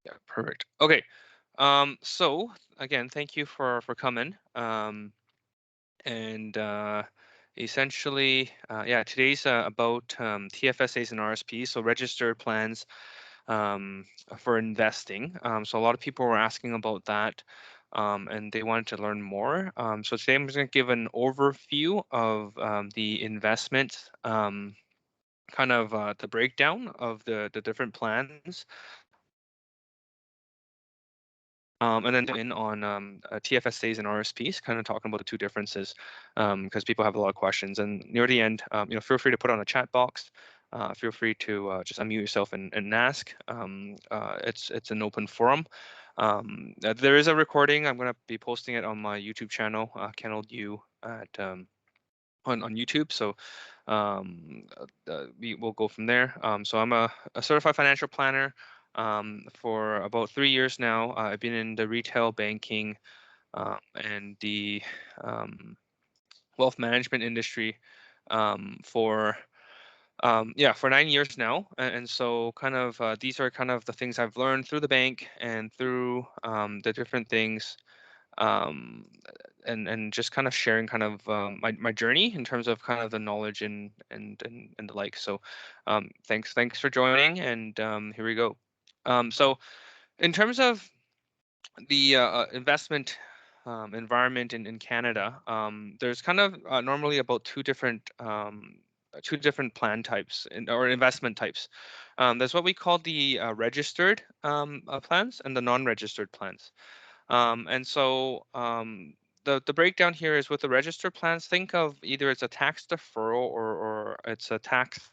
Yeah, perfect. Okay. So again, thank you for coming. And essentially, yeah, today's about TFSAs and RSPs, so registered plans for investing. So a lot of people were asking about that, and they wanted to learn more. So today I'm just going to give an overview of the investment, kind of the breakdown of the different plans. And then in on TFSAs and RSPs, kind of talking about the two differences, because people have a lot of questions. And near the end, feel free to put on a chat box. Feel free to just unmute yourself and ask. It's an open forum. There is a recording. I'm going to be posting it on my YouTube channel, Kennel U at on YouTube. So we will go from there. So I'm a certified financial planner for about 3 years now. I've been in the retail banking and the wealth management industry for yeah, for 9 years now. And so kind of these are kind of the things I've learned through the bank and through the different things, um, and just kind of sharing kind of my journey in terms of kind of the knowledge and the like. So thanks for joining, and here we go. So in terms of the investment environment in Canada, there's kind of normally about two different plan types or investment types. There's what we call the registered plans and the non-registered plans. And so the breakdown here is with the registered plans, think of either it's a tax deferral or it's a tax,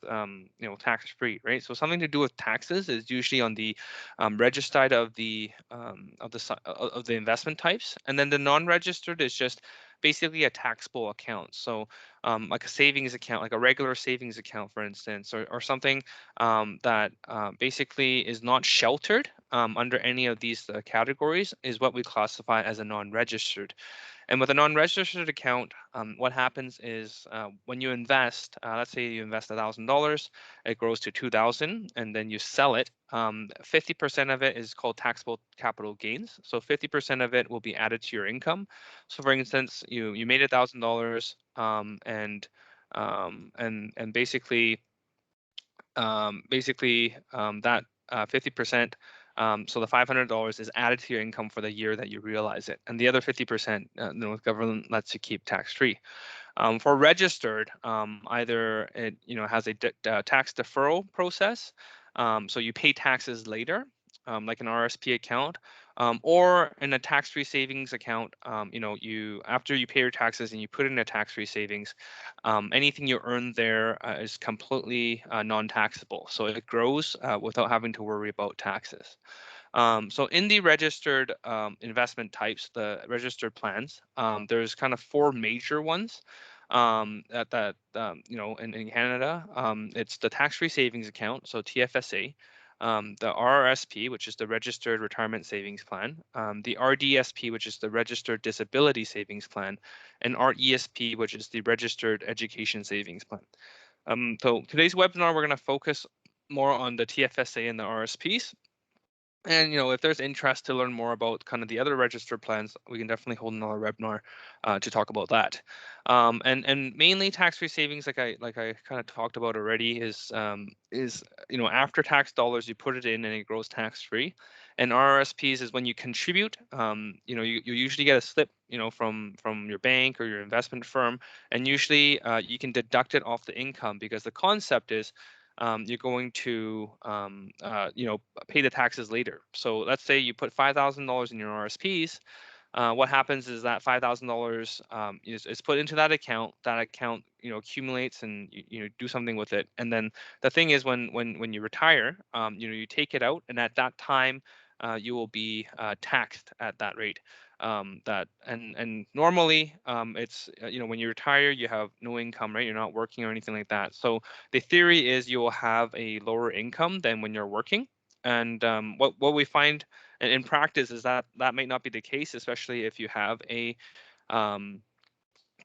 tax free, right? So something to do with taxes is usually on the registered of the investment types, and then the non-registered is just basically a taxable account. So like a savings account, like a regular savings account, for instance, or something that basically is not sheltered under any of these categories is what we classify as a non-registered. And with a non-registered account, what happens is when you invest, let's say you invest $1,000, it grows to 2,000, and then you sell it. 50% of it is called taxable capital gains. So 50% of it will be added to your income. So for instance, you made $1,000, and basically that 50%. So the $500 is added to your income for the year that you realize it, and the other 50%, the government lets you keep tax free. For registered, either it has a tax deferral process, so you pay taxes later, like an RSP account, or in a tax-free savings account. You after you pay your taxes and you put in a tax-free savings, anything you earn there is completely non-taxable, so it grows without having to worry about taxes. So in the registered investment types, the registered plans, there's kind of four major ones in Canada. It's the tax-free savings account, so TFSA, the RRSP, which is the Registered Retirement Savings Plan, the RDSP, which is the Registered Disability Savings Plan, and RESP, which is the Registered Education Savings Plan. So today's webinar, we're going to focus more on the TFSA and the RSPs. And if there's interest to learn more about kind of the other registered plans, we can definitely hold another webinar to talk about that. And mainly tax-free savings, like I kind of talked about already, is after tax dollars you put it in and it grows tax-free. And RRSPs is when you contribute. You usually get a slip, from your bank or your investment firm, and usually you can deduct it off the income, because the concept is you're going to pay the taxes later. So let's say you put $5,000 in your RSPs. What happens is that $5,000 is put into that account. That account accumulates, and you do something with it. And then the thing is, when you retire, you take it out, and at that time you will be taxed at that rate. And normally it's when you retire, you have no income, right? You're not working or anything like that. So the theory is you will have a lower income than when you're working. And what we find in practice is that that might not be the case, especially if you have a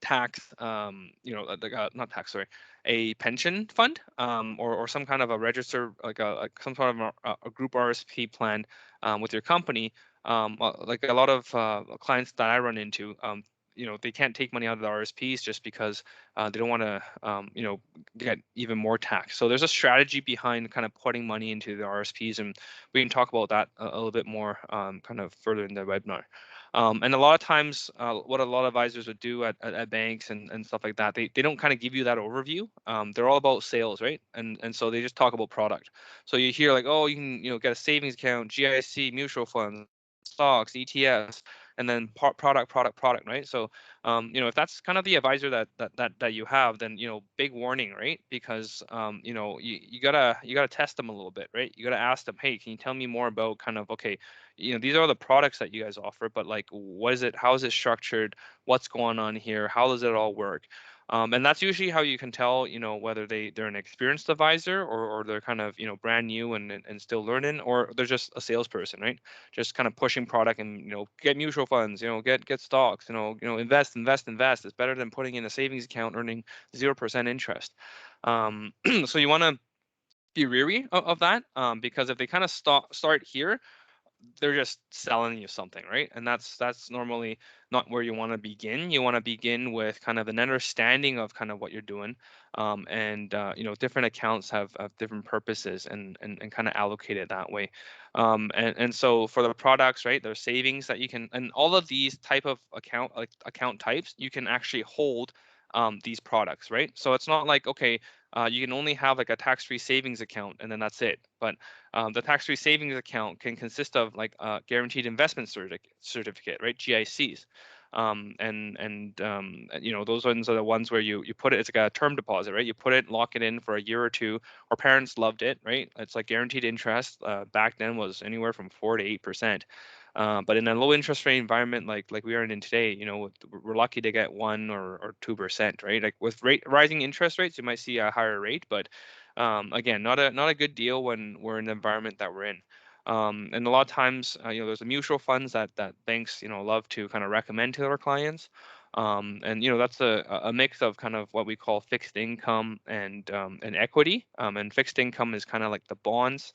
tax, not tax, sorry, a pension fund, or some kind of a register, like some sort of a group RSP plan with your company. Like a lot of clients that I run into, they can't take money out of the RSPs just because they don't want to, get even more tax. So there's a strategy behind kind of putting money into the RSPs, and we can talk about that a little bit more kind of further in the webinar. And a lot of times, what a lot of advisors would do at banks and stuff like that, they don't kind of give you that overview. They're all about sales, right? And so they just talk about product. So you hear like, oh, you can get a savings account, GIC, mutual funds, stocks, ETFs, and then product, right? So if that's kind of the advisor that you have, then big warning, right? Because you gotta test them a little bit, right? You gotta ask them, hey, can you tell me more about kind of, okay, these are the products that you guys offer, but like, what is it? How is it structured? What's going on here? How does it all work? And that's usually how you can tell, whether they're an experienced advisor, or they're kind of, brand new and still learning, or they're just a salesperson, right? Just kind of pushing product and, get mutual funds, get stocks, invest. It's better than putting in a savings account earning 0% interest. So you want to be weary of that, because if they kind of start here, they're just selling you something, right? And that's normally not where you want to begin. You want to begin with kind of an understanding of kind of what you're doing, and different accounts have different purposes, and kind of allocate it that way. And so for the products, right, there's savings that you can, and all of these type of account types, you can actually hold these products, right? So it's not like, okay, you can only have like a tax-free savings account and then that's it. But the tax-free savings account can consist of like a guaranteed investment certificate, right? GICs. Those ones are the ones where you put it, it's like a term deposit, right? You put it, lock it in for a year or two. Our parents loved it, right? It's like guaranteed interest. Back then was anywhere from 4 to 8%. But in a low interest rate environment like we are in today, we're lucky to get 1 or 2%, right? Like with rising interest rates, you might see a higher rate, but again, not a good deal when we're in the environment that we're in. And a lot of times, there's a mutual funds that banks, love to kind of recommend to their clients. And that's a mix of kind of what we call fixed income and equity. And fixed income is kind of like the bonds.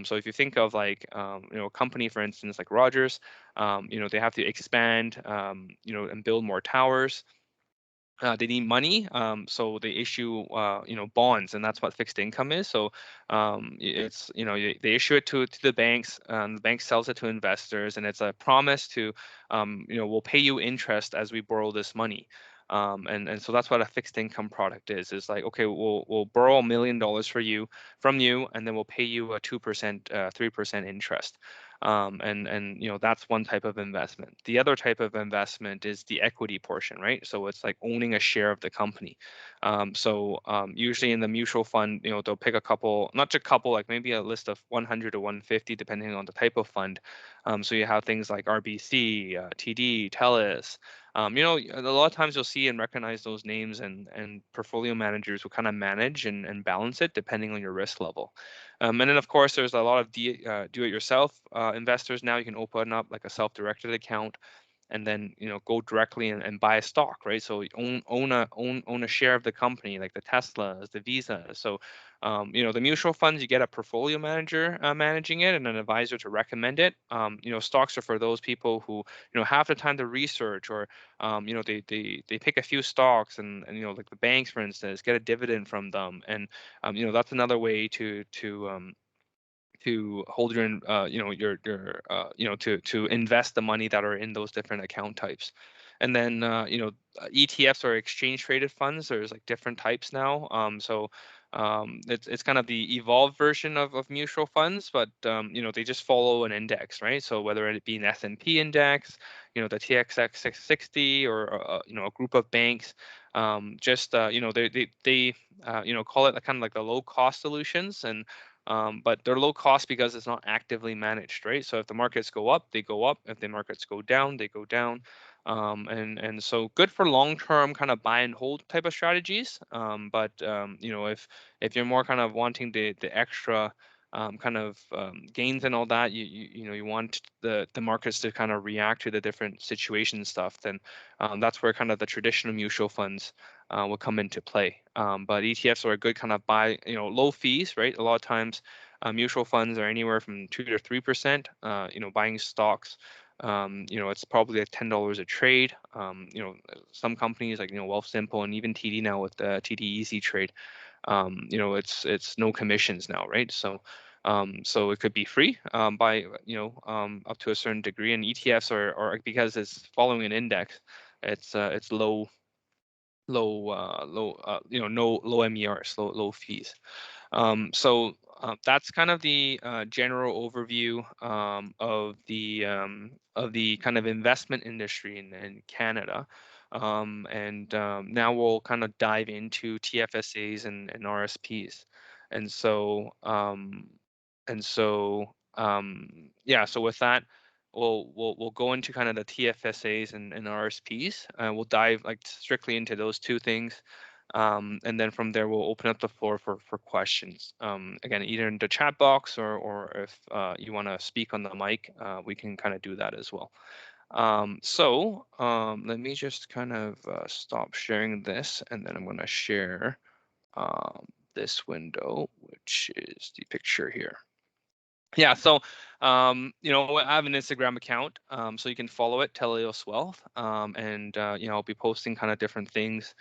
So if you think of like a company, for instance, like Rogers, they have to expand, and build more towers. They need money, so they issue bonds, and that's what fixed income is. So it's they issue it to the banks, the bank sells it to investors, and it's a promise to we'll pay you interest as we borrow this money. And so that's what a fixed income product is. It's like, okay, we'll borrow $1 million from you, and then we'll pay you a 2%, 3% interest. And that's one type of investment. The other type of investment is the equity portion, right? So it's like owning a share of the company. Usually in the mutual fund, they'll pick a couple, not just a couple, like maybe a list of 100 to 150, depending on the type of fund. So you have things like RBC, TD, Teleios. A lot of times you'll see and recognize those names, and portfolio managers will kind of manage and balance it depending on your risk level. And then, of course, there's a lot of do-it-yourself investors now. You can open up like a self-directed account, and then go directly and buy a stock, right? So you own a share of the company, like the Teslas, the Visas. So the mutual funds, you get a portfolio manager managing it, and an advisor to recommend it. Stocks are for those people who have the time to research, or they pick a few stocks, and like the banks, for instance, get a dividend from them. And that's another way to hold to invest the money that are in those different account types. And then ETFs, or exchange traded funds. There's like different types now. It's kind of the evolved version of mutual funds, but they just follow an index, right? So whether it be an S&P index, the TSX 660, or a group of banks, they call it kind of like the low cost solutions. And but they're low cost because it's not actively managed, right? So if the markets go up, they go up. If the markets go down, they go down. And so good for long-term kind of buy and hold type of strategies. But if you're more kind of wanting the extra kind of gains and all that, you want the markets to kind of react to the different situation stuff, then that's where kind of the traditional mutual funds will come into play. But ETFs are a good kind of buy, low fees, right? A lot of times mutual funds are anywhere from 2 to 3%. Buying stocks, it's probably like $10 a trade. Some companies like Wealthsimple and even TD now with the TD Easy Trade, it's no commissions now, right? So it could be free by up to a certain degree, and ETFs are because it's following an index, it's no low MERs, low fees. So that's kind of the general overview of the kind of investment industry in Canada. Now we'll kind of dive into TFSAs and RSPs. And so yeah, so with that, we'll go into kind of the TFSAs and RSPs. We'll dive like strictly into those two things. And then from there, we'll open up the floor for questions. Again, either in the chat box or if you want to speak on the mic, we can kind of do that as well. Let me just kind of stop sharing this, and then I'm going to share this window, which is the picture here. Yeah, so I have an Instagram account, so you can follow it, Teleios Wealth, and I'll be posting kind of different things,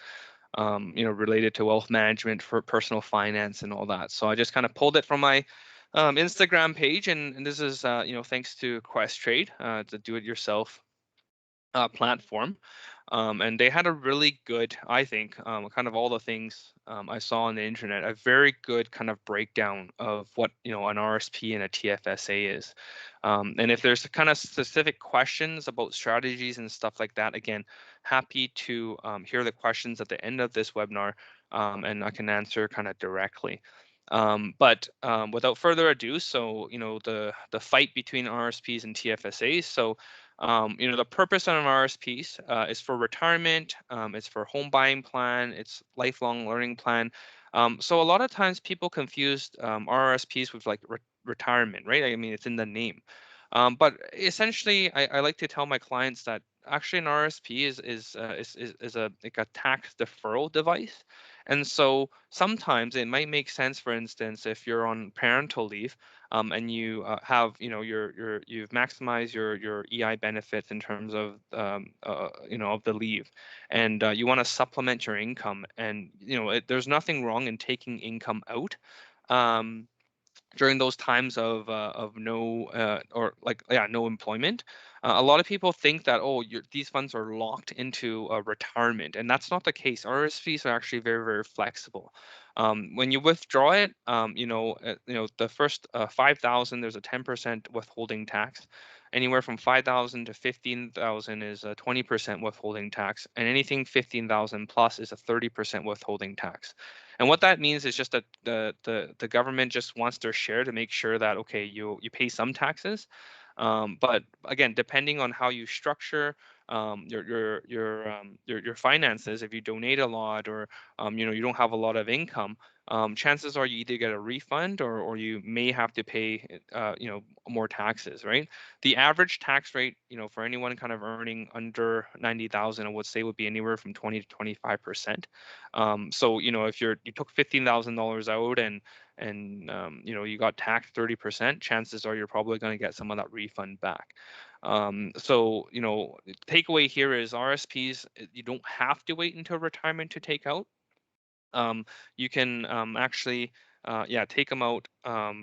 related to wealth management for personal finance and all that. So I just kind of pulled it from my Instagram page, and this is thanks to Questrade, the do-it-yourself platform. And they had a really good, I think, kind of all the things I saw on the internet, a very good kind of breakdown of what an RSP and a TFSA is. And if there's kind of specific questions about strategies and stuff like that, again, happy to hear the questions at the end of this webinar, and I can answer kind of directly. But without further ado, so the fight between RSPs and TFSAs. So the purpose of an RSPs is for retirement, it's for home buying plan, it's lifelong learning plan. So a lot of times people confuse RSPs with like retirement, right? I mean, it's in the name. But essentially, I like to tell my clients that actually an RSP is a like a tax deferral device. And so sometimes it might make sense, for instance, if you're on parental leave, and you have you've maximized your EI benefits in terms of of the leave, and you want to supplement your income, and there's nothing wrong in taking income out. During those times of no no employment. A lot of people think that these funds are locked into retirement, and that's not the case. RSPs are actually very, very flexible. When you withdraw it, the first 5,000, there's a 10% withholding tax. Anywhere from 5,000 to 15,000 is a 20% withholding tax, and anything 15,000 plus is a 30% withholding tax. And what that means is just that the government just wants their share to make sure that, okay, you pay some taxes. But again, depending on how you structure your finances, if you donate a lot or you don't have a lot of income, chances are you either get a refund or you may have to pay more taxes, right? The average tax rate, for anyone kind of earning under 90,000, I would say would be anywhere from 20 to 25%. So if you took $15,000 out and you got taxed 30%, chances are you're probably going to get some of that refund back. So takeaway here is RSPs, you don't have to wait until retirement to take out. You can actually take them out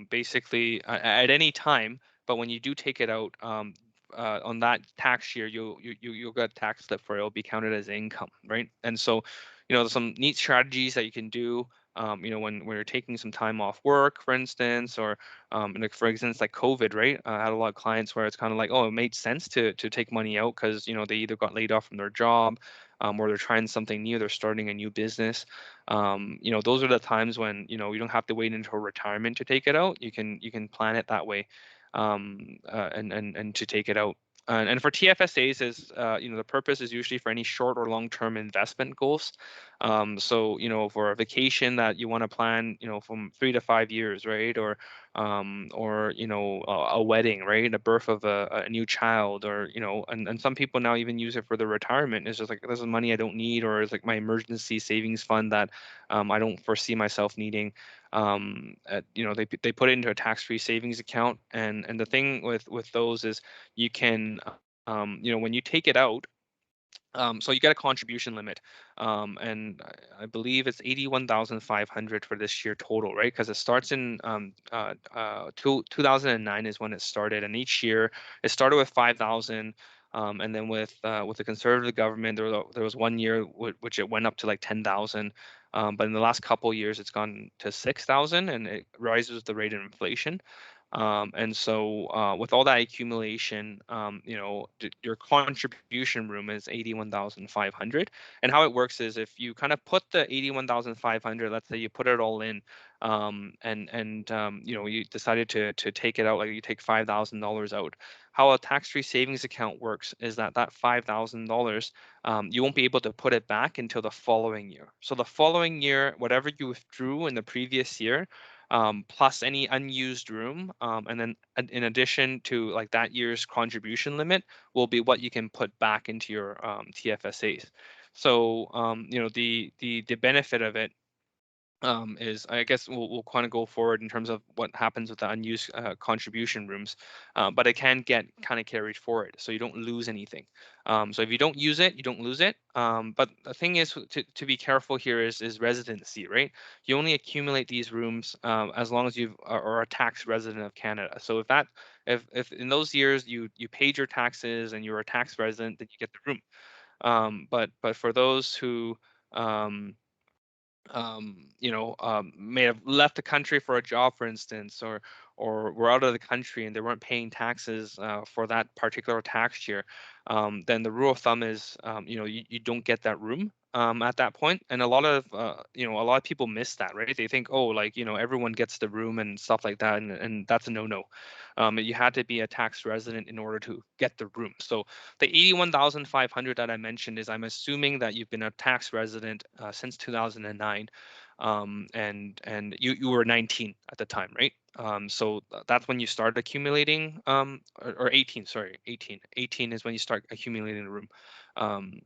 basically at any time, but when you do take it out, on that tax year, you'll get a tax slip for it. It'll be counted as income, right? And so there's some neat strategies that you can do when you're taking some time off work, for instance, or like for instance, like COVID, right? I had a lot of clients where it's kind of like, it made sense to take money out because they either got laid off from their job, or they're trying something new, they're starting a new business. Those are the times when you don't have to wait until retirement to take it out. You can plan it that way, and to take it out. And for TFSAs is, the purpose is usually for any short or long-term investment goals. So, for a vacation that you want to plan, from 3 to 5 years, right? Or a wedding, right? The birth of a new child, or, and some people now even use it for the retirement. It's just like, this is money I don't need, or it's like my emergency savings fund that I don't foresee myself needing. They put it into a tax-free savings account. And the thing with those is you can, when you take it out, so you get a contribution limit, and I believe it's 81,500 for this year total, right? Because it starts in 2009 is when it started, and each year it started with 5,000, and then with the conservative government, there was one year which it went up to like 10,000, but in the last couple of years it's gone to 6,000, and it rises with the rate of inflation. And so with all that accumulation, your contribution room is 81,500. And how it works is if you kind of put the 81,500, let's say you put it all in, you decided to take it out, like you take $5,000 out. How a tax-free savings account works is that $5,000, you won't be able to put it back until the following year. So the following year, whatever you withdrew in the previous year, plus any unused room, and then in addition to like that year's contribution limit will be what you can put back into your TFSAs. So the benefit of it is, I guess we'll kind of go forward in terms of what happens with the unused contribution rooms, but it can get kind of carried forward, so you don't lose anything. So if you don't use it, you don't lose it. But the thing is to be careful here is residency, right? You only accumulate these rooms as long as you are a tax resident of Canada. So if in those years you paid your taxes and you're a tax resident, then you get the room. But for those who may have left the country for a job, for instance, or were out of the country and they weren't paying taxes for that particular tax year, then the rule of thumb is, you don't get that room at that point. And a lot of people miss that, right? They think, oh, like, everyone gets the room and stuff like that, and that's a no-no. You had to be a tax resident in order to get the room. So the 81,500 that I mentioned is, I'm assuming that you've been a tax resident since 2009, and you were 19 at the time, right? So that's when you start accumulating, or 18, sorry, 18. 18 is when you start accumulating the room. Um,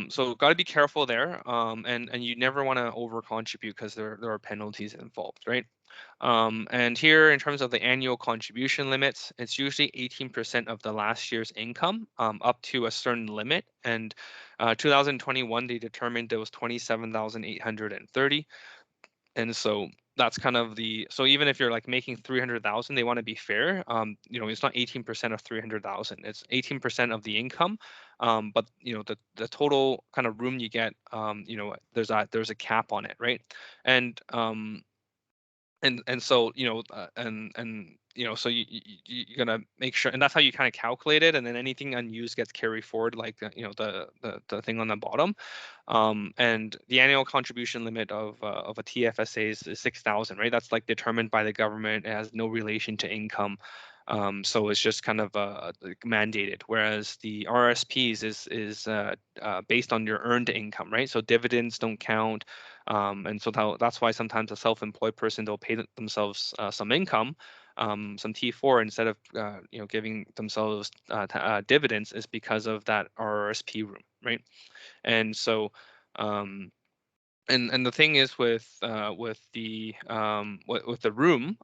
so got to be careful there, and you never want to over contribute because there are penalties involved, right? And here, in terms of the annual contribution limits, it's usually 18% of the last year's income, up to a certain limit. And 2021, they determined there was 27,830. And so that's kind of so even if you're like making 300,000, they want to be fair. It's not 18% of 300,000, it's 18% of the income. But the total kind of room you get, there's a cap on it, right? And so so you're gonna make sure, and that's how you kind of calculate it, and then anything unused gets carried forward, like the thing on the bottom. And the annual contribution limit of a TFSA is 6,000, right? That's like determined by the government. It has no relation to income. So it's just kind of like mandated, whereas the RSPs is based on your earned income, right? So dividends don't count, and so that's why sometimes a self-employed person, they'll pay themselves some income, some T4, instead of giving themselves dividends, is because of that RRSP room, right? And so and the thing is with the room,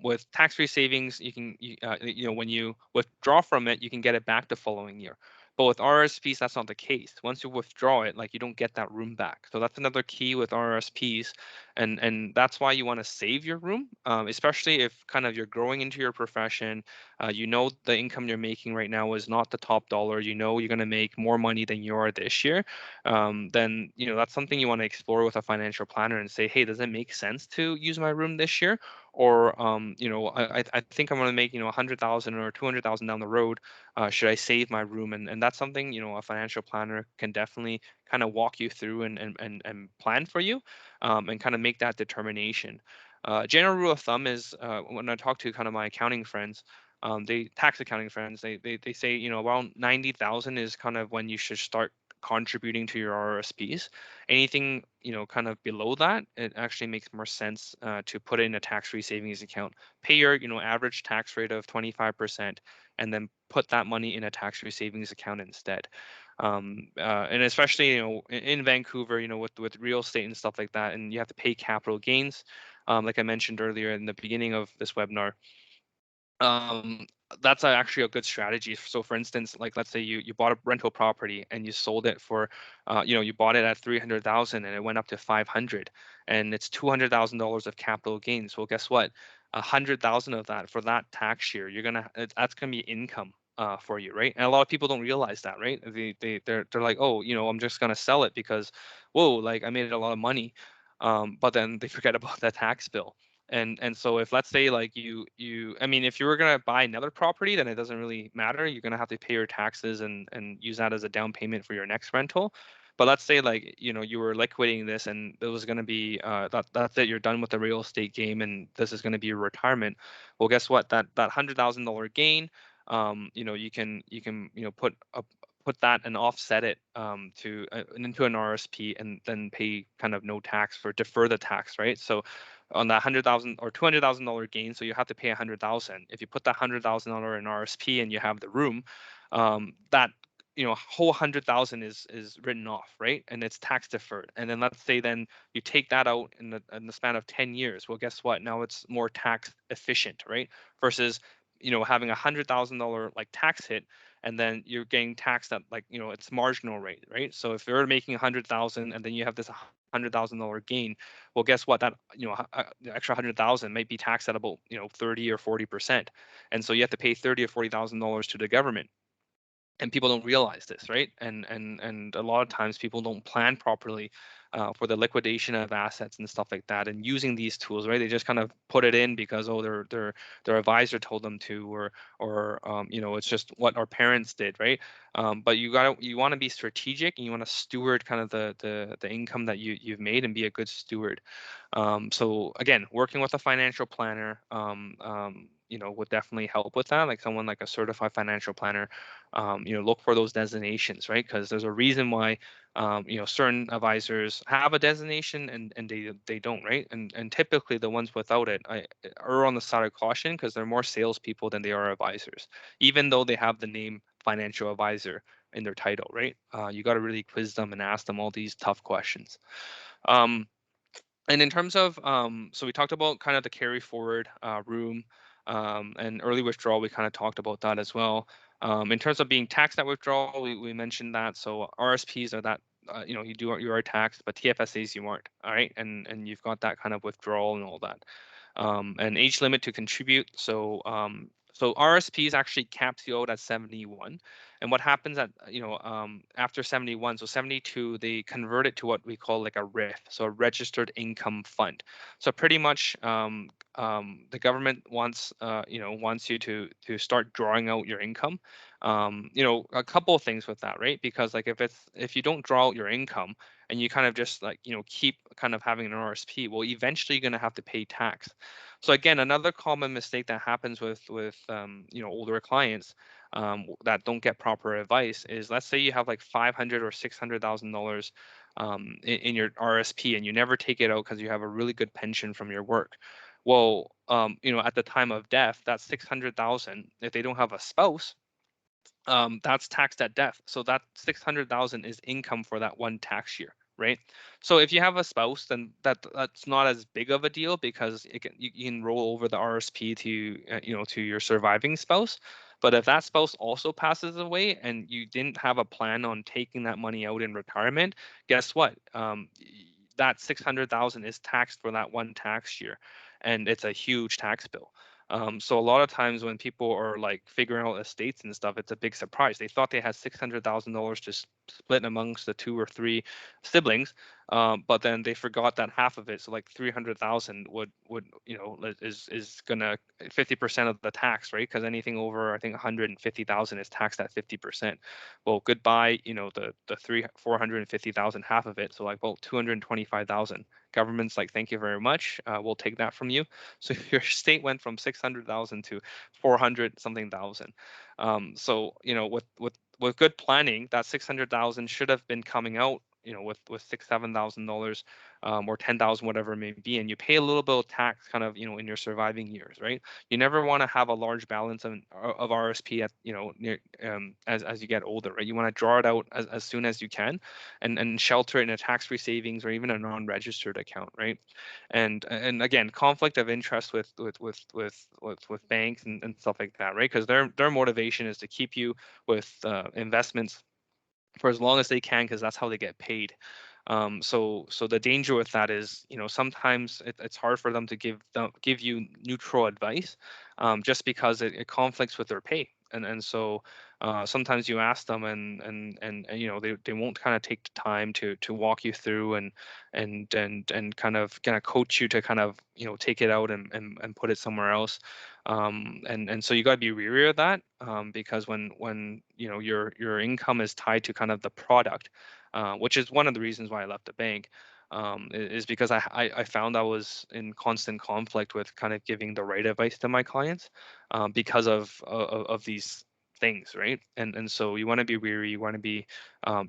with tax-free savings, when you withdraw from it, you can get it back the following year. But with RSPs, that's not the case. Once you withdraw it, like, you don't get that room back. So that's another key with RSPs, and that's why you want to save your room, especially if kind of you're growing into your profession. The income you're making right now is not the top dollar. You're going to make more money than you are this year. Then that's something you want to explore with a financial planner and say, hey, does it make sense to use my room this year? Or I think I'm going to make 100,000 or 200,000 down the road. Should I save my room? And that's something a financial planner can definitely kind of walk you through and plan for you, and kind of make that determination. General rule of thumb is, when I talk to kind of my accounting friends, they tax accounting friends, they say, you know, around 90,000 is kind of when you should start contributing to your RRSPs. Anything, you know, kind of below that, it actually makes more sense to put it in a tax-free savings account. Pay your, you know, average tax rate of 25%, and then put that money in a tax-free savings account instead. And especially, you know, in Vancouver, you know, with real estate and stuff like that, and you have to pay capital gains. Like I mentioned earlier in the beginning of this webinar, um, that's actually a good strategy. So for instance, like let's say you bought a rental property and you sold it for, you know, you bought it at 300,000 and it went up to 500, and it's $200,000 of capital gains. Well, guess what? 100,000 of that for that tax year, that's gonna be income for you, right? And a lot of people don't realize that, right? They're like, oh, you know, I'm just gonna sell it because, whoa, like I made a lot of money, but then they forget about that tax bill. And so if let's say like I mean, if you were gonna buy another property, then it doesn't really matter. You're gonna have to pay your taxes and use that as a down payment for your next rental. But let's say like, you know, you were liquidating this and it was gonna be that's it, you're done with the real estate game and this is gonna be your retirement. Well, guess what? That $100,000 gain, you know, you can you know put that and offset it to into an RSP, and then pay kind of no tax for defer the tax, right? So on that 100,000 or $200,000 gain, so you have to pay 100,000. If you put that $100,000 in RSP and you have the room, that, you know, whole 100,000 is written off, right? And it's tax deferred. And then let's say then you take that out in the span of 10 years. Well, guess what? Now it's more tax efficient, right? Versus, you know, having $100,000 like tax hit, and then you're getting taxed at, like, you know, it's marginal rate, right? So if you're making 100,000 and then you have this $100,000 gain, well, guess what? That, you know, the extra 100,000 may be taxed at about, you know, 30 or 40%, and so you have to pay 30 or $40,000 to the government. And people don't realize this, right? And a lot of times people don't plan properly for the liquidation of assets and stuff like that, and using these tools, right? They just kind of put it in because, oh, their advisor told them to, or you know, it's just what our parents did, right? But you want to be strategic, and you want to steward kind of the income that you've made, and be a good steward. So again, working with a financial planner, you know, would definitely help with that. Like someone like a certified financial planner, you know, look for those designations, right? Because there's a reason why, you know, certain advisors have a designation and they don't, right? And typically the ones without it, I err on the side of caution because they're more salespeople than they are advisors, even though they have the name financial advisor in their title, right? You got to really quiz them and ask them all these tough questions. Um, and in terms of, so we talked about kind of the carry forward room, and early withdrawal. We kind of talked about that as well. In terms of being taxed at withdrawal, we mentioned that. So RSPs are that, you know, you are taxed, but TFSAs you aren't. All right, and you've got that kind of withdrawal and all that. And age limit to contribute. So RSPs actually caps you out at 71. And what happens at, you know, after 71, so 72, they convert it to what we call like a RIF, so a registered income fund. So pretty much, the government wants, you know, wants you to start drawing out your income. You know, a couple of things with that, right? Because like if you don't draw out your income and you kind of just, like, you know, keep kind of having an RSP, well, eventually you're going to have to pay tax. So again, another common mistake that happens with you know, older clients, that don't get proper advice is, let's say you have like 500 or $600,000 in your RSP, and you never take it out because you have a really good pension from your work. Well, you know, at the time of death, that 600,000, if they don't have a spouse, that's taxed at death. So that 600,000 is income for that one tax year, right? So if you have a spouse, then that's not as big of a deal because you can roll over the RSP to, you know, to your surviving spouse. But if that spouse also passes away and you didn't have a plan on taking that money out in retirement, guess what? That 600,000 is taxed for that one tax year, and it's a huge tax bill. So a lot of times when people are like figuring out estates and stuff, it's a big surprise. They thought they had $600,000 to split amongst the two or three siblings, but then they forgot that half of it, so like 300,000 would is gonna 50% of the tax, right? Because anything over, I think 150,000 is taxed at 50%. Well, goodbye, the 450,000, half of it, so like, well, 225,000. Government's like, thank you very much, we'll take that from you. So your state went from 600,000 to 400 something thousand. So with good planning, that 600,000 should have been coming out, with $6,000, $7,000, or 10,000, whatever it may be, and you pay a little bit of tax kind of, in your surviving years, right? You never want to have a large balance of RSP at, near, as you get older, right? You want to draw it out as soon as you can, and shelter it in a tax-free savings or even a non-registered account, right? And again, conflict of interest with banks and stuff like that, right? Because their motivation is to keep you with investments for as long as they can, because that's how they get paid. So the danger with that is, sometimes it's hard for them to give you neutral advice, just because it conflicts with their pay. And so sometimes you ask them, and they won't kind of take the time to walk you through, and kind of coach you to kind of, take it out and put it somewhere else. And so you got to be wary of that, because when your income is tied to kind of the product, which is one of the reasons why I left the bank, is because I found I was in constant conflict with kind of giving the right advice to my clients, because of these things, right? And so you want to be wary, you want to be,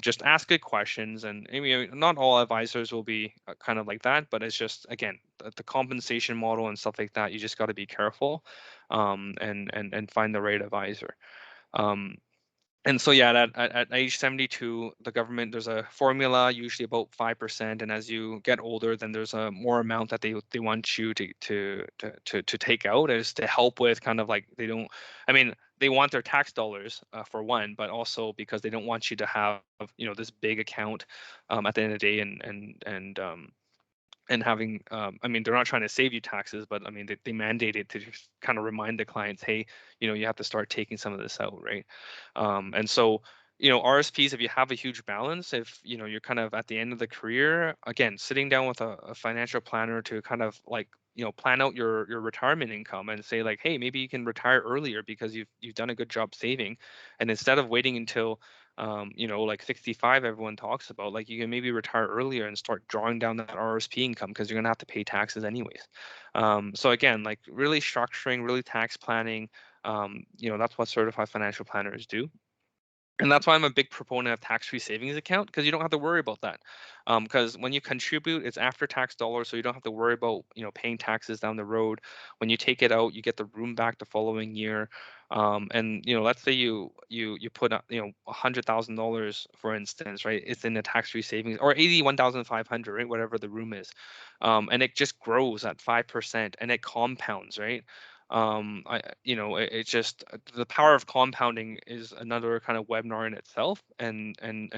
just ask good questions. And I mean, not all advisors will be kind of like that, but it's just, again, the compensation model and stuff like that, you just got to be careful, and find the right advisor. Um, and so yeah, at age 72, the government, there's a formula, usually about 5%, and as you get older, then there's a more amount that they want you to take out, as to help with kind of like, they don't, I mean, they want their tax dollars, for one, but also because they don't want you to have, this big account, at the end of the day, and having, I mean, they're not trying to save you taxes, but I mean, they mandate it to just kind of remind the clients, hey, you have to start taking some of this out, right? And so, RSPs, if you have a huge balance, if you're kind of at the end of the career, again, sitting down with a financial planner to kind of like, plan out your retirement income, and say like, hey, maybe you can retire earlier because you've done a good job saving, and instead of waiting until, like 65, everyone talks about, like, you can maybe retire earlier and start drawing down that RSP income, because you're going to have to pay taxes anyways. So again, like, really structuring, really tax planning, that's what certified financial planners do. And that's why I'm a big proponent of tax-free savings account, because you don't have to worry about that. Because when you contribute, it's after-tax dollars, so you don't have to worry about, paying taxes down the road. When you take it out, you get the room back the following year. And let's say you put up, $100,000, for instance, right? It's in the tax-free savings, or 81,500, right? Whatever the room is, and it just grows at 5%, and it compounds, right? It's just, the power of compounding is another kind of webinar in itself, and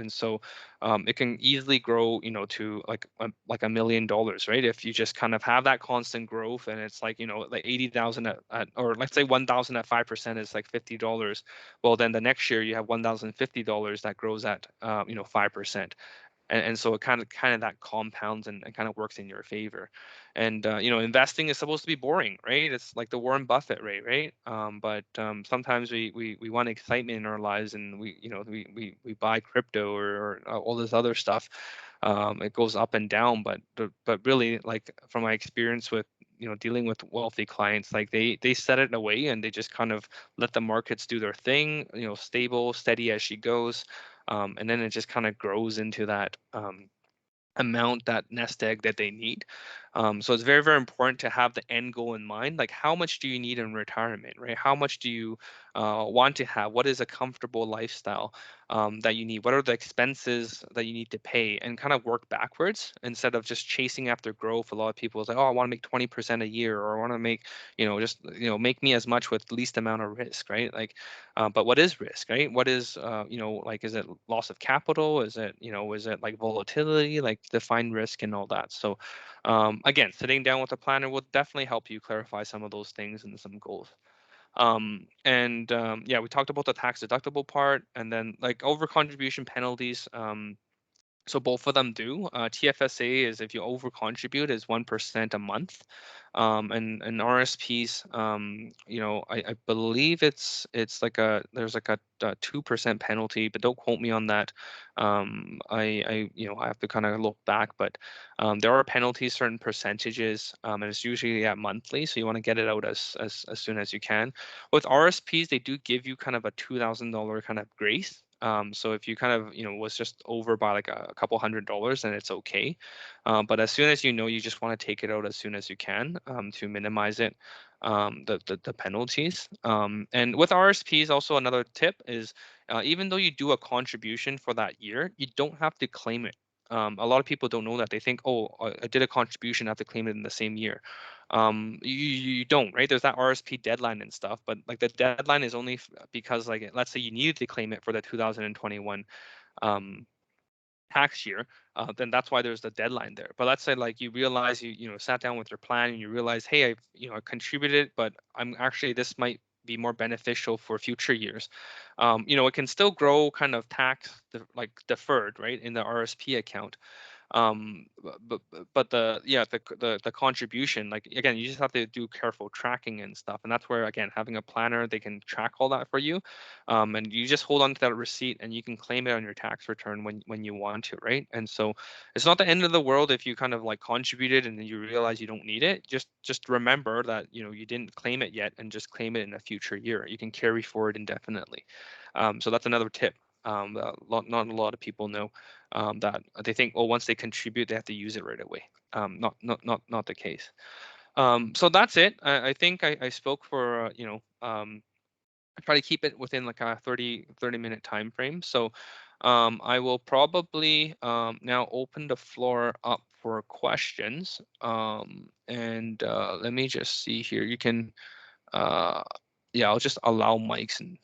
so, it can easily grow, to like $1 million, right? If you just kind of have that constant growth, and it's like, like 80,000 or let's say 1,000 at 5% is like $50. Well, then the next year you have $1,050 that grows at 5%. And so it kind of that compounds, and kind of works in your favor. And investing is supposed to be boring, right? It's like the Warren Buffett rate, right? But sometimes we want excitement in our lives, and we buy crypto, or all this other stuff. It goes up and down, but really, like, from my experience with, dealing with wealthy clients, like, they set it away, and they just kind of let the markets do their thing, stable, steady as she goes. And then it just kind of grows into that, amount, that nest egg that they need. So it's very, very important to have the end goal in mind. Like, how much do you need in retirement, right? How much do you want to have? What is a comfortable lifestyle, that you need? What are the expenses that you need to pay? And kind of work backwards, instead of just chasing after growth. A lot of people say, oh, I want to make 20% a year, or I want to make, just, make me as much with least amount of risk, right? Like, but what is risk, right? What is, like, is it loss of capital? Is it like volatility, like define risk and all that? So, again, sitting down with a planner will definitely help you clarify some of those things and some goals. Yeah, we talked about the tax deductible part, and then like over contribution penalties. So both of them do. TFSA is if you over contribute is 1% a month, and RSPs, I believe it's like there's like a 2% penalty, but don't quote me on that. I have to kind of look back, but there are penalties, certain percentages, and it's usually at monthly, so you want to get it out as soon as you can. With RSPs, they do give you kind of a $2,000 kind of grace. So if you kind of, was just over by like a couple $100, then it's okay. But as soon as you just want to take it out as soon as you can, to minimize it, the penalties. And with RSPs, also another tip is, even though you do a contribution for that year, you don't have to claim it. A lot of people don't know that. They think, oh, I did a contribution, I have to claim it in the same year. You don't, right? There's that Rrsp deadline and stuff, but like the deadline is only because, like, let's say you needed to claim it for the 2021 um tax year, then that's why there's the deadline there. But let's say like you realize you sat down with your plan and you realize, hey, I contributed, but I'm actually, this might be more beneficial for future years. It can still grow kind of like deferred, right, in the RSP account. But the contribution, like, again, you just have to do careful tracking and stuff, and that's where, again, having a planner, they can track all that for you, and you just hold on to that receipt and you can claim it on your tax return when you want to, right? And so it's not the end of the world if you kind of like contributed and then you realize you don't need it. Just remember that you didn't claim it yet, and just claim it in a future year. You can carry forward indefinitely. So that's another tip. That not a lot of people know, that they think, oh, once they contribute, they have to use it right away. Not the case. So that's it. I think I spoke for, I try to keep it within like a 30-minute time frame. So I will probably now open the floor up for questions. And let me just see here. You can, yeah, I'll just allow mics and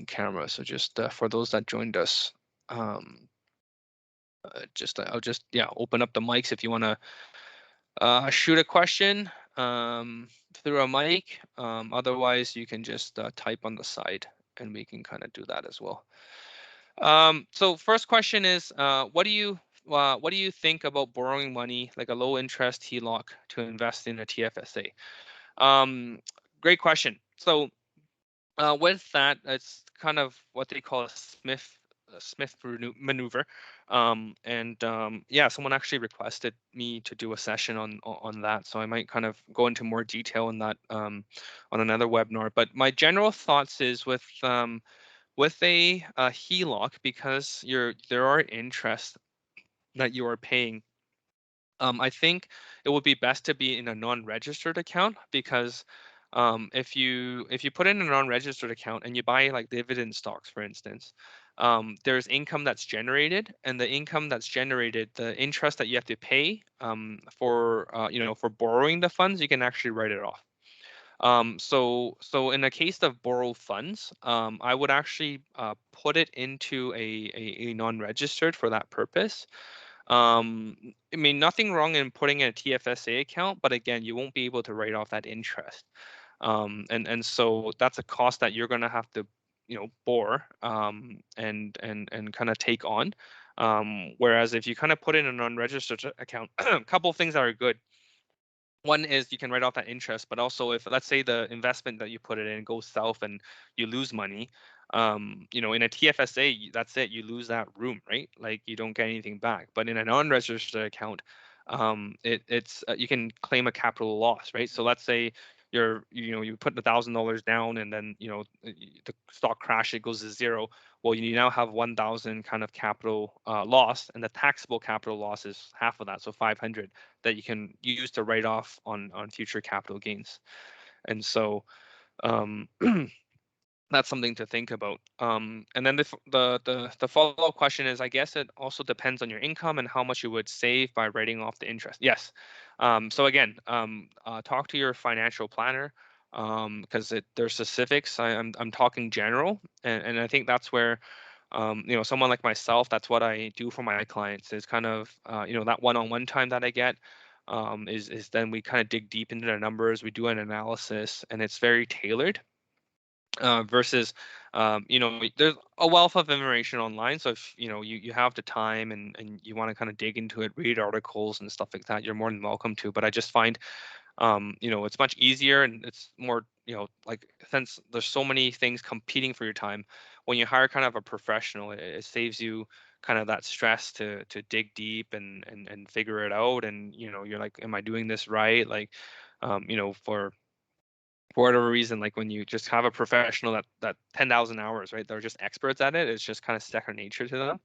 cameras. So just for those that joined us, um, I'll just, yeah, open up the mics if you want to shoot a question through a mic. Otherwise, you can just type on the side, and we can kind of do that as well. So first question is, what do you think about borrowing money, like a low interest HELOC, to invest in a TFSA? Great question. So with that, it's kind of what they call a Smith maneuver. And yeah, someone actually requested me to do a session on that, so I might kind of go into more detail on that on another webinar. But my general thoughts is with a HELOC, because there are interest that you are paying. I think it would be best to be in a non-registered account, because if you put in a non-registered account and you buy like dividend stocks, for instance, there's income that's generated, and the income that's generated, the interest that you have to pay for borrowing the funds, you can actually write it off. So in the case of borrowed funds, I would actually put it into a non-registered for that purpose. I mean, nothing wrong in putting in a TFSA account, but again, you won't be able to write off that interest. And so that's a cost that you're going to have to, bore, and kind of take on. Whereas if you kind of put in an unregistered account, a couple of things that are good. One is you can write off that interest, but also if, let's say, the investment that you put it in goes south and you lose money, in a TFSA, that's it, you lose that room, right? Like, you don't get anything back. But in a non-registered account, it's you can claim a capital loss, right? So let's say you put $1,000 down, and then the stock crash, it goes to zero. Well, you now have 1,000 kind of capital loss, and the taxable capital loss is half of that, so 500, that you can use to write off on future capital gains. And so that's something to think about. And then the follow-up question is, I guess it also depends on your income and how much you would save by writing off the interest. Yes. So again, talk to your financial planner, because there's specifics. I'm talking general, and I think that's where someone like myself, that's what I do for my clients, is kind of that one-on-one time that I get. Is then we kind of dig deep into the numbers, we do an analysis, and it's very tailored. versus there's a wealth of information online. So if you have the time and you want to kind of dig into it, read articles and stuff like that, you're more than welcome to. But I just find it's much easier and it's more, like, since there's so many things competing for your time, when you hire kind of a professional, it saves you kind of that stress to dig deep and figure it out. And you're like, am I doing this right? Like, for whatever reason, like when you just have a professional that 10,000 hours, right? They're just experts at it. It's just kind of second nature to them.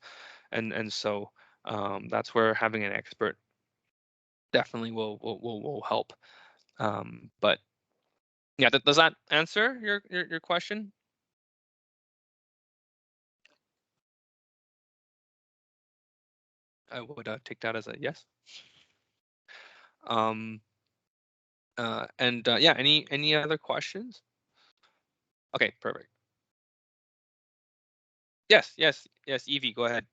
And so that's where having an expert definitely will help. But yeah, does that answer your question? I would take that as a yes. Um, and yeah, any other questions? Okay, perfect. Yes, Evie, go ahead.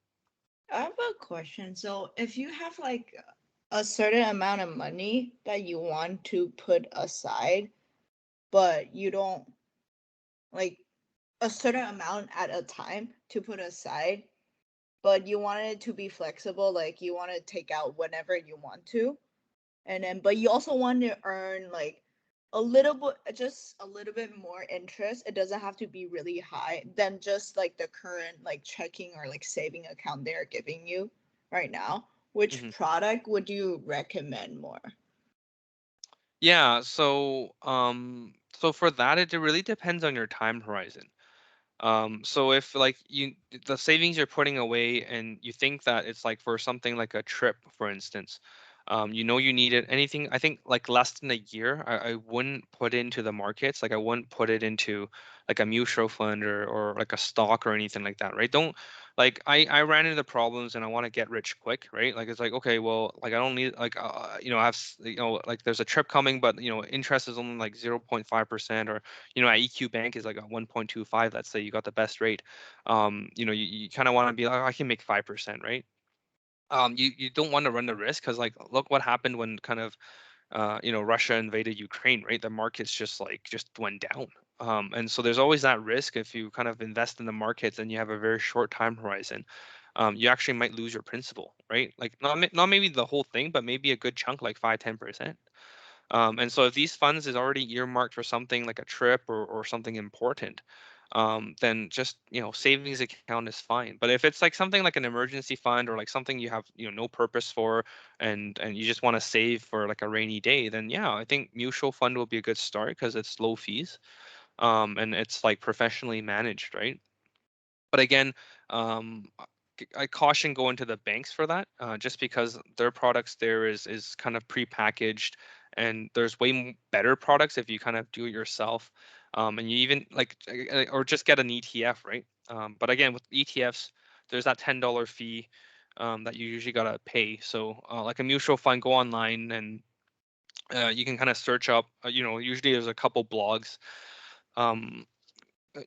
I have a question. So, if you have like a certain amount of money that you want to put aside, but you don't like a certain amount at a time to put aside, but you want it to be flexible, like you want to take out whenever you want to, and then but you also want to earn like a little bit, just a little bit more interest. It doesn't have to be really high than just like the current like checking or like saving account they're giving you right now. Which Mhm. product would you recommend more? Yeah, so for that, it really depends on your time horizon. So if like the savings you're putting away and you think that it's like for something like a trip, for instance, you need it anything, I think like less than a year, I wouldn't put into the markets. Like I wouldn't put it into like a mutual fund or like a stock or anything like that, right? Don't like I ran into problems and I want to get rich quick, right? Like it's like, okay, well, like I don't need like I have like there's a trip coming, but interest is only like 0.5%, or at EQ Bank is like a 1.25. Let's say you got the best rate. You kind of want to be like, "Oh, I can make 5%, right? You don't want to run the risk because like look what happened when kind of Russia invaded Ukraine, right? The markets just went down. And so there's always that risk if you kind of invest in the markets and you have a very short time horizon. You actually might lose your principal, right? Like not maybe the whole thing, but maybe a good chunk, like 5-10%. And so if these funds is already earmarked for something like a trip or something important, then just savings account is fine. But if it's like something like an emergency fund or like something you have no purpose for, and you just want to save for like a rainy day, then yeah, I think mutual fund will be a good start because it's low fees, and it's like professionally managed, right? But again, um, I caution going to the banks for that, just because their products there is kind of prepackaged, and there's way better products if you kind of do it yourself, and you even like or just get an ETF, right? But again, with ETFs, there's that $10 fee that you usually gotta pay. So like a mutual fund, go online and you can kind of search up. Usually there's a couple blogs. Um, uh,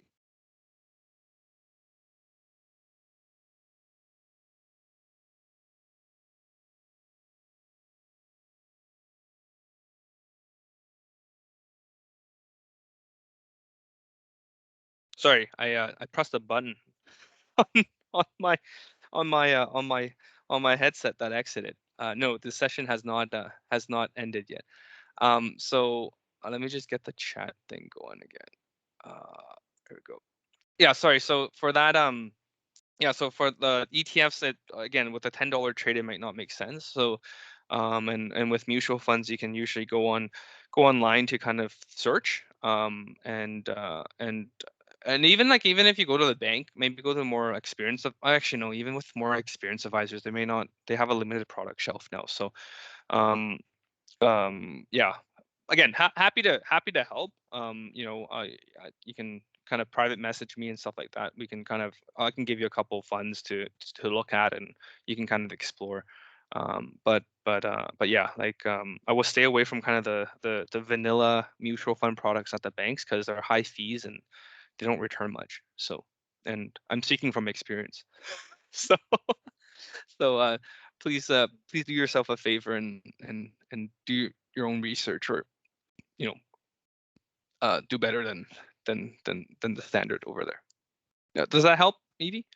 Sorry, I pressed a button on on my on my on my headset that exited. No, the session has not ended yet. So let me just get the chat thing going again. There we go. Yeah, sorry. So for that, yeah, so for the ETFs, it again with the $10 trade, it might not make sense. So, and with mutual funds, you can usually go online to kind of search, and even if you go to the bank, maybe go to more experienced. Actually, no, even with more experienced advisors, they have a limited product shelf now. So, um, yeah, again, happy to help. You can kind of private message me and stuff like that. We can kind of I can give you a couple funds to look at, and you can kind of explore. But yeah, like I will stay away from kind of the vanilla mutual fund products at the banks because they're high fees and they don't return much. So, and I'm speaking from experience. So please do yourself a favor and do your own research, or you know do better than the standard over there. Does that help, Evie?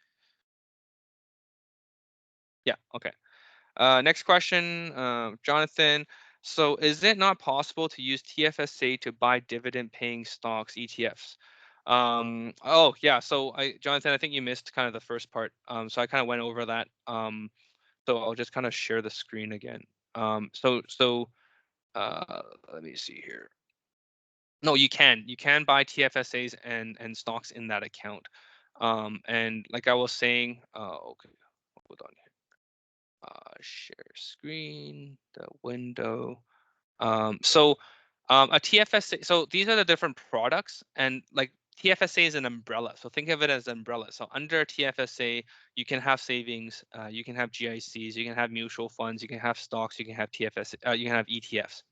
Yeah. Okay. Next question, Jonathan. So is it not possible to use TFSA to buy dividend-paying stocks, ETFs? Oh yeah. So Jonathan, I think you missed kind of the first part. So I kind of went over that. So I'll just kind of share the screen again. So let me see here. No, you can buy TFSAs and stocks in that account. And like I was saying, okay, hold on here. Share screen, the window. So a TFSA, so these are the different products, and like TFSA is an umbrella. So think of it as umbrella. So under TFSA, you can have savings, you can have GICs, you can have mutual funds, you can have stocks, you can have TFSA, you can have ETFs.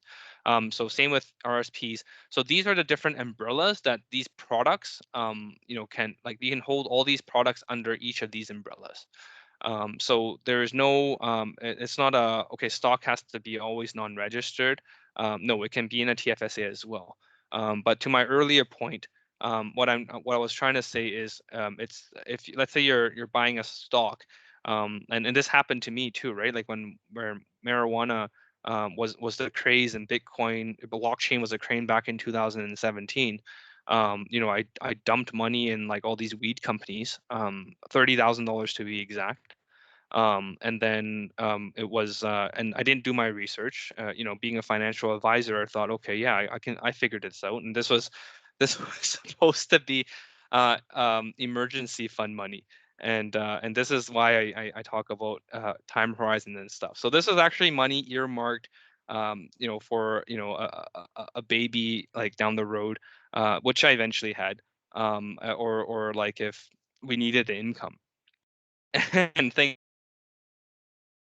So same with RSPs. So these are the different umbrellas that these products, can, like, you can hold all these products under each of these umbrellas. So there's no, it's not a, okay, stock has to be always non-registered. No, it can be in a TFSA as well. But to my earlier point, what I was trying to say is, it's, if let's say you're buying a stock, and this happened to me too, right? Like where marijuana was the craze, and Bitcoin blockchain was a craze back in 2017. I dumped money in like all these weed companies, $30,000 to be exact. And then it was, and I didn't do my research. Being a financial advisor, I thought, okay, yeah, I figured this out, and this was supposed to be emergency fund money, and this is why I talk about time horizon and stuff. So this is actually money earmarked, for a baby like down the road, which I eventually had, or like if we needed the income. And thing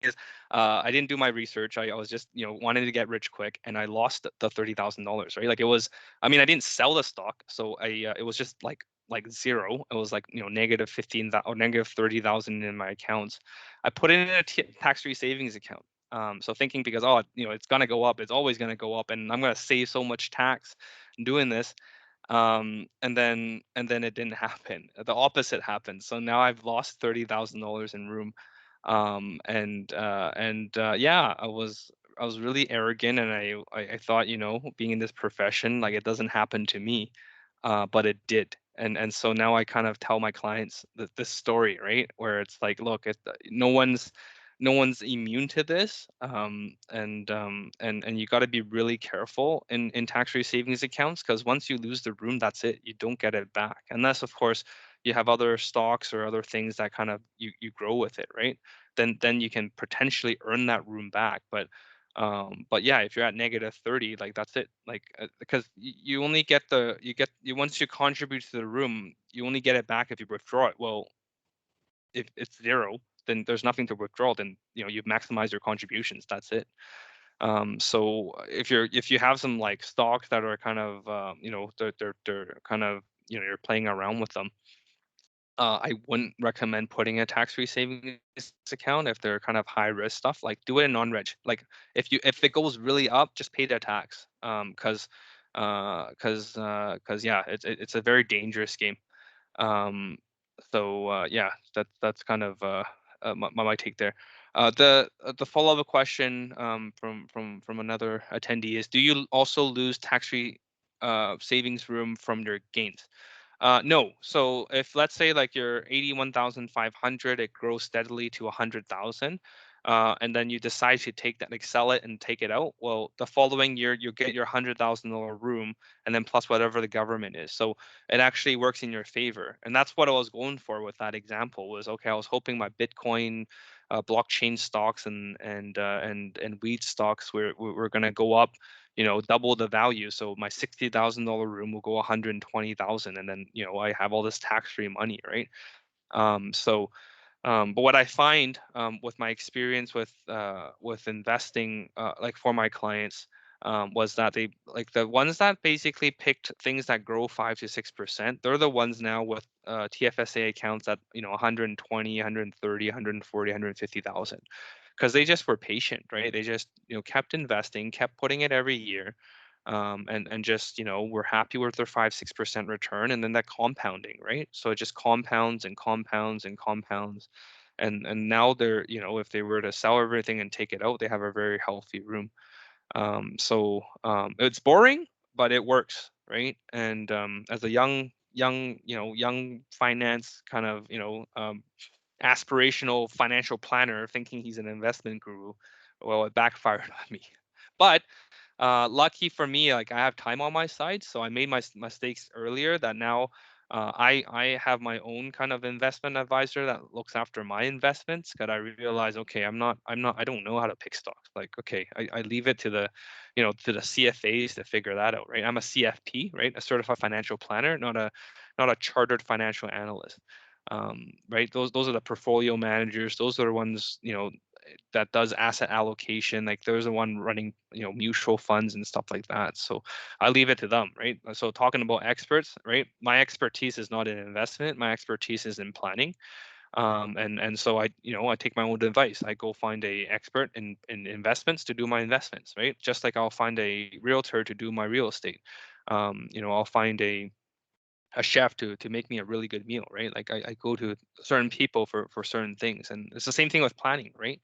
is, I didn't do my research. I was just, wanted to get rich quick, and I lost the $30,000, right? Like, it was, I mean, I didn't sell the stock, so it was just like zero. It was like, negative 15,000 or negative 30,000 in my accounts. I put it in a tax-free savings account. So thinking, because, it's gonna go up, it's always gonna go up, and I'm gonna save so much tax doing this. And then it didn't happen. The opposite happened. So now I've lost $30,000 in room. Yeah, I was really arrogant, and I thought, being in this profession, like, it doesn't happen to me, but it did. And so now I kind of tell my clients this story, right, where it's like, look, no one's immune to this, and you got to be really careful in tax-free savings accounts, because once you lose the room, that's it. You don't get it back, unless, of course, you have other stocks or other things that kind of you grow with it, right? Then you can potentially earn that room back. But yeah, if you're at negative 30, like, that's it. Like, because you only get once you contribute to the room, you only get it back if you withdraw it. Well, if it's zero, then there's nothing to withdraw. Then you've maximized your contributions. That's it. So if you have some like stocks that are kind of they're kind of, you're playing around with them, I wouldn't recommend putting a tax-free savings account if they're kind of high risk stuff. Like, do it in non-reg. Like, if it goes really up, just pay the tax. Because yeah, it's a very dangerous game. Yeah, that's kind of my take there. The follow-up question from another attendee is: do you also lose tax-free savings room from your gains? No. So if, let's say, like, you're 81,500, it grows steadily to 100,000, and then you decide to take that, like, sell it and take it out. Well, the following year you get your $100,000 room, and then plus whatever the government is. So it actually works in your favor, and that's what I was going for with that example. Was, okay, I was hoping my Bitcoin, blockchain stocks, and weed stocks were going to go up, double the value. So my $60,000 room will go 120,000, and then I have all this tax-free money, right? But what I find, with my experience with investing, like, for my clients, was that they, like, the ones that basically picked things that grow 5 to 6%. They're the ones now with TFSA accounts at 120, 130, 140, 150,000, because they just were patient, right? They just kept investing, kept putting it every year. and just, we're happy with their 5-6% return, and then that compounding, right? So it just compounds and compounds and compounds, and now they're, if they were to sell everything and take it out, they have a very healthy room. So it's boring, but it works, right? And as a young finance kind of, aspirational financial planner thinking he's an investment guru, well, it backfired on me. But lucky for me, like I have time on my side, so I made my mistakes earlier. That now I have my own kind of investment advisor that looks after my investments. Because I realize, okay, I don't know how to pick stocks. Like, okay, I leave it to the, to the CFAs to figure that out, right? I'm a CFP, right? A certified financial planner, not a chartered financial analyst. Right? Those are the portfolio managers. Those are the ones, that does asset allocation. Like there's the one running, mutual funds and stuff like that. So I leave it to them, right? So talking about experts, right? My expertise is not in investment. My expertise is in planning. And so I take my own advice. I go find a expert in investments to do my investments, right? Just like I'll find a realtor to do my real estate. I'll find a chef to make me a really good meal, right? Like I go to certain people for certain things, and it's the same thing with planning, right?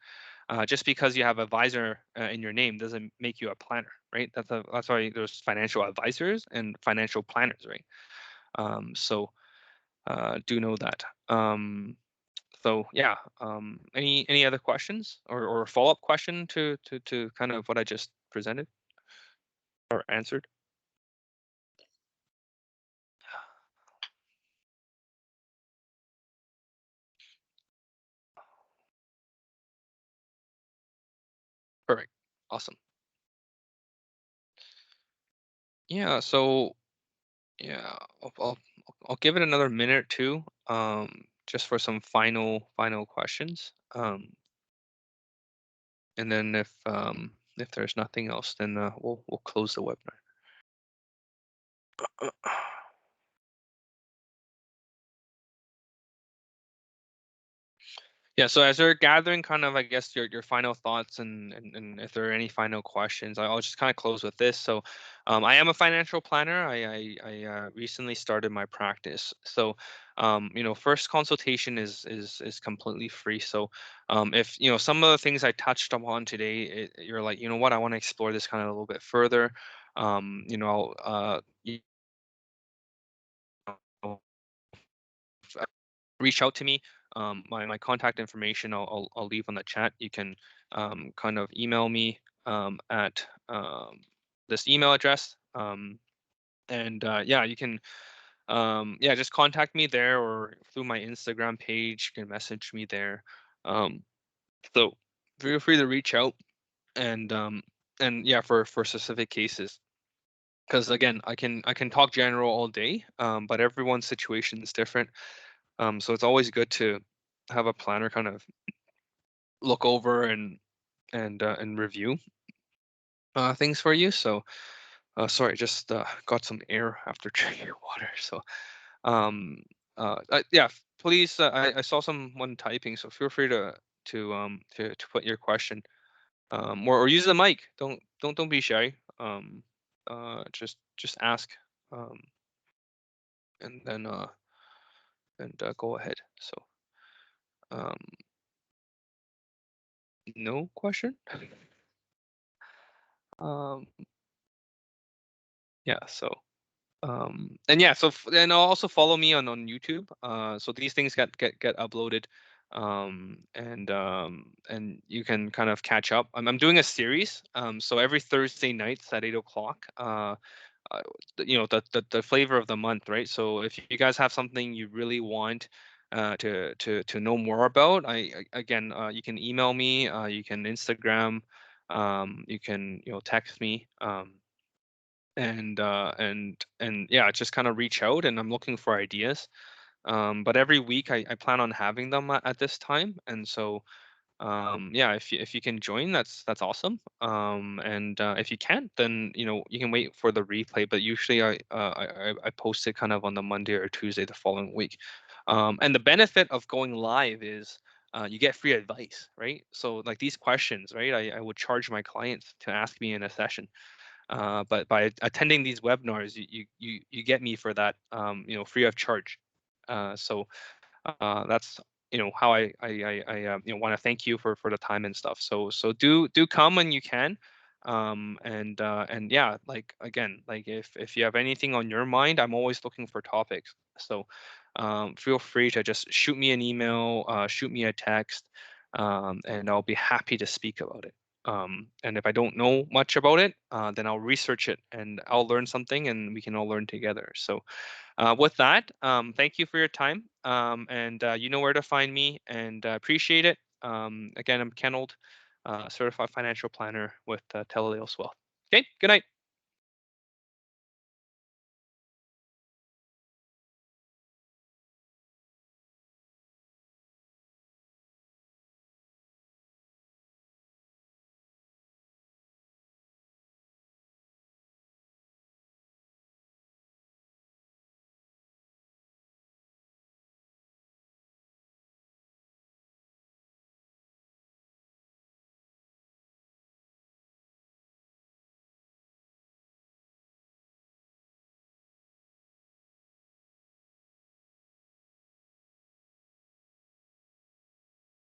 Just because you have advisor in your name doesn't make you a planner, right? That's why there's financial advisors and financial planners, right? So do know that. So yeah. Any other questions or follow up question to kind of what I just presented or answered? Perfect. Awesome. Yeah. So yeah, I'll give it another minute or two, just for some final questions. And then if there's nothing else, then we'll close the webinar. Yeah, so as we're gathering kind of, I guess, your final thoughts and if there are any final questions, I'll just kind of close with this. So I am a financial planner. I recently started my practice. So first consultation is completely free. So if some of the things I touched upon today, you're like, what, I want to explore this kind of a little bit further. You know, reach out to me. My contact information I'll leave on the chat. You can kind of email me at this email address. And yeah, you can yeah, just contact me there or through my Instagram page. You can message me there. So feel free to reach out and yeah, for specific cases. Because again, I can talk general all day, but everyone's situation is different. So it's always good to have a planner kind of look over and review things for you. So sorry, just got some air after drinking water. So yeah, please. I saw someone typing, so feel free to put your question, or use the mic. Don't be shy. Just ask, um, and then go ahead. So um, no question. Um, yeah. So. And yeah, so and also follow me on YouTube. So these things get uploaded, and you can kind of catch up. I'm doing a series. So every Thursday nights at 8 o'clock. Uh, the flavor of the month, right? So if you guys have something you really want to know more about, again, you can email me, you can Instagram, you can text me. And yeah, just kind of reach out, and I'm looking for ideas. But every week I plan on having them at this time, and so yeah, if you can join, that's awesome. And if you can't, then you can wait for the replay. But usually I post it kind of on the Monday or Tuesday the following week. And the benefit of going live is you get free advice, right? So like these questions, right? I would charge my clients to ask me in a session. But by attending these webinars, you get me for that, free of charge. So that's how I want to thank you for the time and stuff. So do come when you can. And yeah, like again, like if you have anything on your mind, I'm always looking for topics. So feel free to just shoot me an email, shoot me a text, and I'll be happy to speak about it. And if I don't know much about it, then I'll research it and I'll learn something and we can all learn together. So with that, thank you for your time. And you know where to find me, and appreciate it. Again, I'm Kenold, certified financial planner with Teleios Wealth. Okay, good night.